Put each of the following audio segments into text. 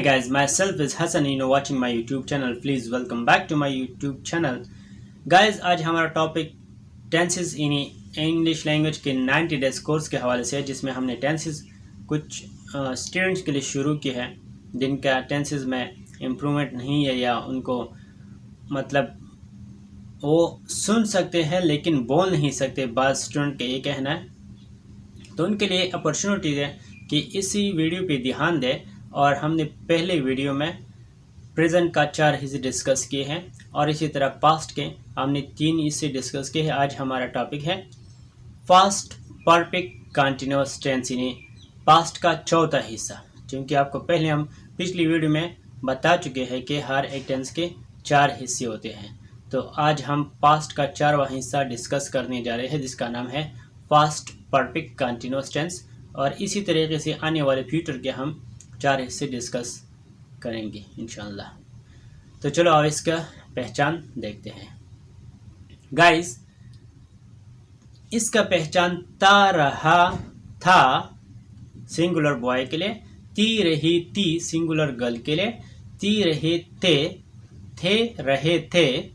Hey guys, myself is Hassan. Watching my YouTube channel. Please welcome back to my YouTube channel. Guys, आज हमारा topic tenses in English language के 90 days course के हवाले से है, जिसमें हमने टेंसेस कुछ स्टूडेंट्स के लिए शुरू की है जिनका टेंसेस में इम्प्रूवमेंट नहीं है या उनको मतलब वो सुन सकते हैं लेकिन बोल नहीं सकते। बाज़ स्टूडेंट का ये कहना है, तो उनके लिए अपॉर्चुनिटी है कि इसी वीडियो पे ध्यान दें। और हमने पहले वीडियो में प्रेजेंट का 4 हिस्से डिस्कस किए हैं और इसी तरह पास्ट के हमने 3 हिस्से डिस्कस किए हैं। आज हमारा टॉपिक है past perfect continuous tense in past का चौथा हिस्सा। क्योंकि आपको पहले हम पिछली वीडियो में बता चुके हैं कि हर एक टेंस के 4 हिस्से होते हैं, तो आज हम पास्ट का 4वां हिस्सा डिस्कस करने जा रहे हैं जिसका नाम है पास्ट परफेक्ट कंटिन्यूअस टेंस। और इसी तरीके से आने वाले फ्यूचर के हम 4 हिस्से डिस्कस करेंगे इंशाल्लाह। तो चलो अब इसका पहचान देखते हैं। गाइस, इसका पहचान ता रहा था सिंगुलर बॉय के लिए, ती रही ती सिंगुलर गर्ल के लिए, ती रहे थे रहे थे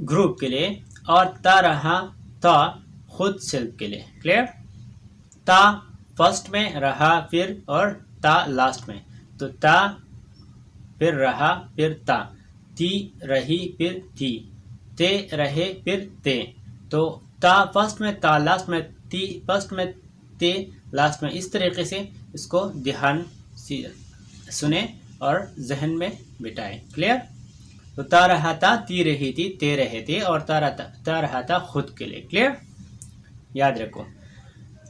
ग्रुप के लिए, और ता रहा था खुद सेल्फ के लिए। क्लियर? ता फर्स्ट में, रहा फिर, और ता लास्ट में। तो ता फिर रहा फिर ता, ती रही फिर थी, ते रहे फिर ते। तो ता फर्स्ट में, ता लास्ट में, ती फर्स्ट में, ते लास्ट में। इस तरीके से इसको ध्यान से सुने और जहन में बिठाएं। क्लियर? तो ता रहा था, ती रही थी, ते रहे थे, और ता रहा था खुद के लिए। क्लियर? याद रखो।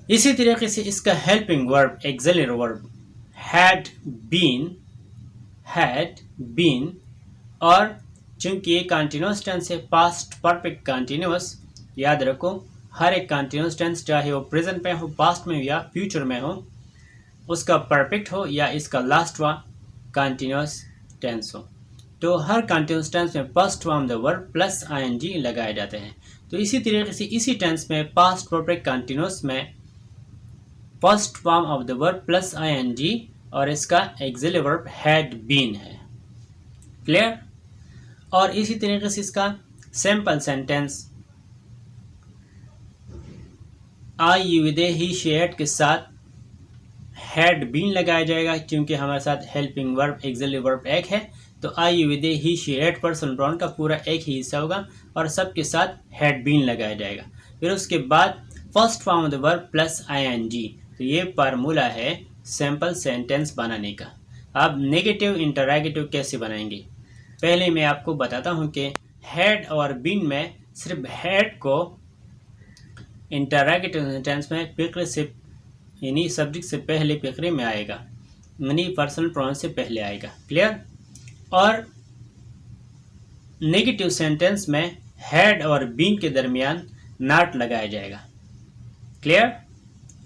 इसी तरीके से इसका helping verb axillary verb had been, और चूंकि ये कंटिन्यूअस टेंस है पास्ट परफेक्ट कंटिन्यूअस, याद रखो हर एक कंटिन्यूअस टेंस चाहे वो प्रेजेंट में हो, पास्ट में हो या फ्यूचर में हो, उसका परफेक्ट हो या इसका लास्ट वा कंटिन्यूअस टेंस हो, तो हर कंटिन्यूअस टेंस में first form the verb plus ing लगाए जाते हैं। तो इसी तरीके से इसी टेंस में पास्ट परफेक्ट कंटिन्यूअस में first form of the verb plus ing और इसका एक्सिलरी वर्ब हैड बीन है। क्लियर? और इसी तरीके से इसका simple sentence I you we they he she के साथ हैड बीन लगाया जाएगा, क्योंकि हमारे साथ हेल्पिंग वर्ब एक्सिलरी वर्ब एक है। तो I you we they he she person pronoun का पूरा एक ही हिस्सा होगा और सबके साथ हैड बीन लगाया जाएगा। फिर उसके बाद first form of the verb plus ing। तो ये फार्मूला है सिंपल सेंटेंस बनाने का। अब नेगेटिव इंटररोगेटिव कैसे बनाएंगे, पहले मैं आपको बताता हूँ कि हैड और बीन में सिर्फ हैड को इंटररोगेटिव सेंटेंस में फिक्र से यानी सब्जेक्ट से पहले फिक्रे में आएगा, यानी पर्सनल प्रोनाउन से पहले आएगा। क्लियर? और नेगेटिव सेंटेंस में हैड और बीन के दरमियान नॉट लगाया जाएगा। क्लियर?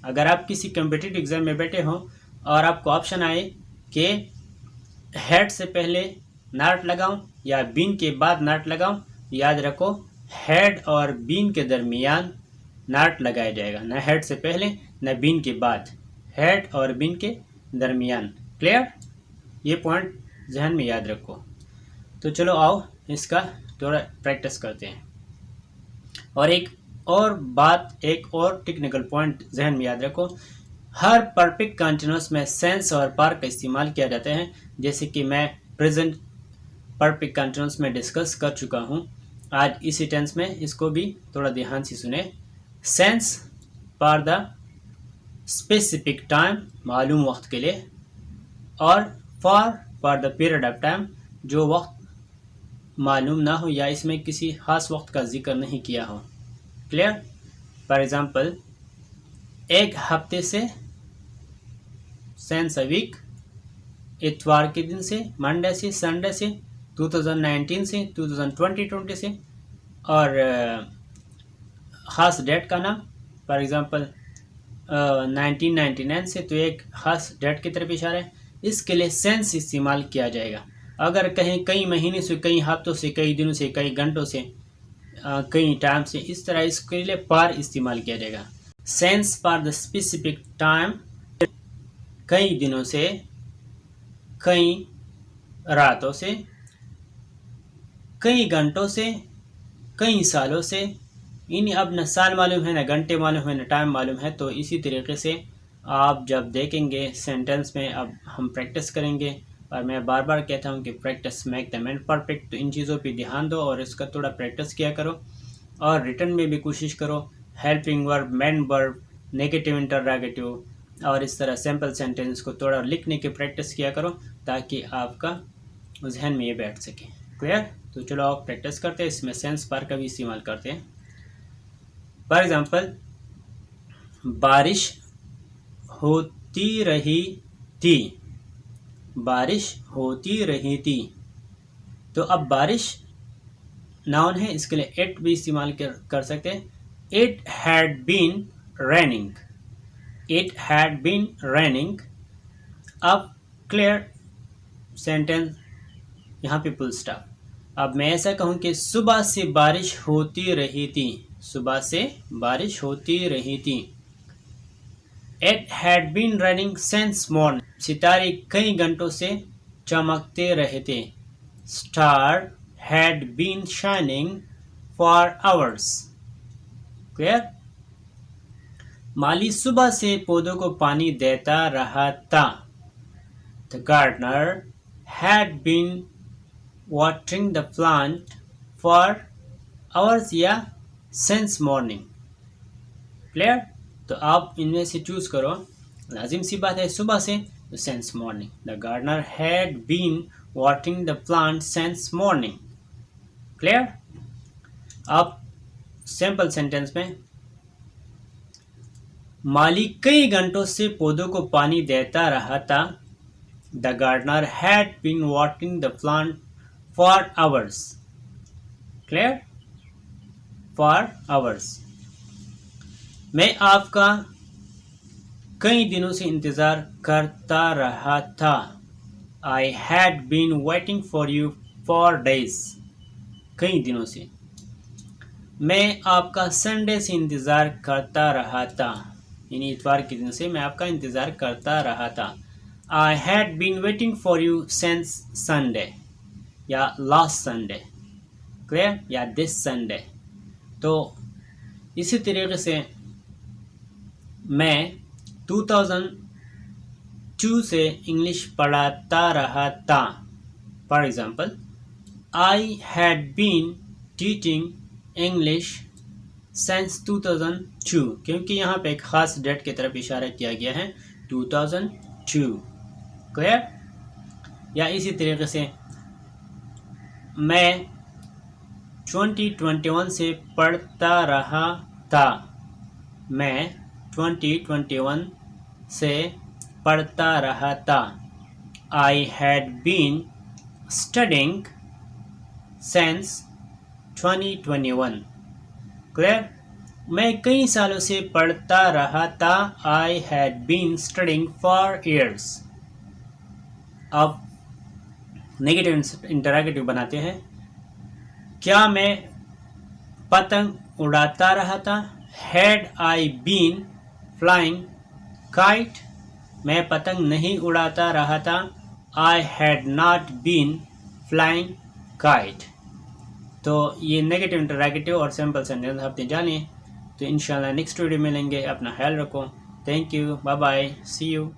अगर आप किसी कम्पिटिटिव एग्जाम में बैठे हो और आपको ऑप्शन आए कि हैड से पहले नॉट लगाऊं या बीन के बाद नॉट लगाऊं, याद रखो हैड और बीन के दरमियान नॉट लगाया जाएगा, न हैड से पहले न बीन के बाद, हैड और बीन के दरमियान। क्लियर? ये पॉइंट जहन में याद रखो। तो चलो आओ इसका थोड़ा प्रैक्टिस करते हैं। और एक और टेक्निकल पॉइंट जहन में याद रखो, हर परफेक्ट कंटिन्यूअस में सेंस और पार का इस्तेमाल किया जाता है, जैसे कि मैं प्रेजेंट परफेक्ट कंटिन्यूअस में डिस्कस कर चुका हूं। आज इसी टेंस में इसको भी थोड़ा ध्यान से सुने। Sense for the specific time, मालूम वक्त के लिए, और for the period of time, जो वक्त मालूम ना हो या इसमें किसी खास वक्त का जिक्र नहीं किया हो। क्लियर? फॉर एग्जाम्पल, एक हफ्ते से, सेंस अ वीक, इतवार के दिन से, मंडे से, संडे से, 2019 से, 2020 से, और ख़ास डेट का नाम, फॉर एग्जांपल 1999 से, तो एक ख़ास डेट की तरफ इशारा है। इसके लिए सेंस इस्तेमाल किया जाएगा। अगर कहीं कई महीने से, कई हफ्तों से, कई दिनों से, कई घंटों से, कई टाइम से, इस तरह इसके लिए पार इस्तेमाल किया जाएगा। Sense for the specific time, कई दिनों से, कई रातों से, कई घंटों से, कई सालों से। इन अब न साल मालूम है, न घंटे मालूम है, न टाइम मालूम है। तो इसी तरीके से आप जब देखेंगे सेंटेंस में, अब हम प्रैक्टिस करेंगे। और मैं बार बार कहता हूँ कि practice make the man perfect. तो इन चीज़ों पे ध्यान दो और इसका थोड़ा प्रैक्टिस किया करो। और रिटर्न में भी कोशिश करो, helping verb, main verb, negative interrogative और इस तरह सिंपल सेंटेंस को थोड़ा लिखने की प्रैक्टिस किया करो, ताकि आपका जहन में ये बैठ सके। क्लियर? तो चलो आप प्रैक्टिस करते हैं। इसमें सेंस बार का भी इस्तेमाल करते हैं। फॉर एग्जाम्पल, बारिश होती रही थी। बारिश होती रही थी। तो अब बारिश नाउन है, इसके लिए इट भी इस्तेमाल कर सकते हैं। It had been raining. It had been raining. अब क्लियर सेंटेंस, यहाँ पे फुल स्टॉप। अब मैं ऐसा कहूँ कि सुबह से बारिश होती रही थी। सुबह से बारिश होती रही थी। It had been running since morning. सितारे कई घंटों से चमकते रहे थे। Star had been shining for hours. Clear? माली सुबह से पौधों को पानी देता रहा था। The gardener had been watering the plant for hours या since morning. क्लियर? तो आप इनमें से चूज करो। लाजिम सी बात है सुबह से, तो since morning. The gardener had been watering the plant since morning. Clear? अब सिंपल सेंटेंस में, माली कई घंटों से पौधों को पानी देता रहा था। The gardener had been watering the plant for hours. Clear? For hours. मैं आपका कई दिनों से इंतज़ार करता रहा था। I had been waiting for you for days. कई दिनों से। मैं आपका संडे से इंतज़ार करता रहा था। यानी इतवार के दिन से मैं आपका इंतज़ार करता रहा था। I had been waiting for you since Sunday. या लास्ट संडे। क्लियर? या दिस संडे। तो इसी तरीके से मैं 2002 से इंग्लिश पढ़ाता रहा था। For example, I had been teaching English since 2002, क्योंकि यहाँ पे एक ख़ास डेट की तरफ इशारा किया गया है, 2002। क्लियर? या इसी तरीके से मैं 2021 से पढ़ता रहा था। मैं 2021 से पढ़ता रहा था। I had been studying since 2021. Clear? मैं कई सालों से पढ़ता रहा था। I had been studying for years. अब नेगेटिव इंटररोगेटिव बनाते हैं। क्या मैं पतंग उड़ाता रहा था? Had I been flying kite? मैं पतंग नहीं उड़ाता रहा था। I had not been flying kite. तो ये नेगेटिव इंटररोगेटिव और सिंपल सेंटेंस आपने जाने। तो इंशाल्लाह नेक्स्ट वीडियो में मिलेंगे। अपना ख्याल रखो। Thank you, bye bye, see you.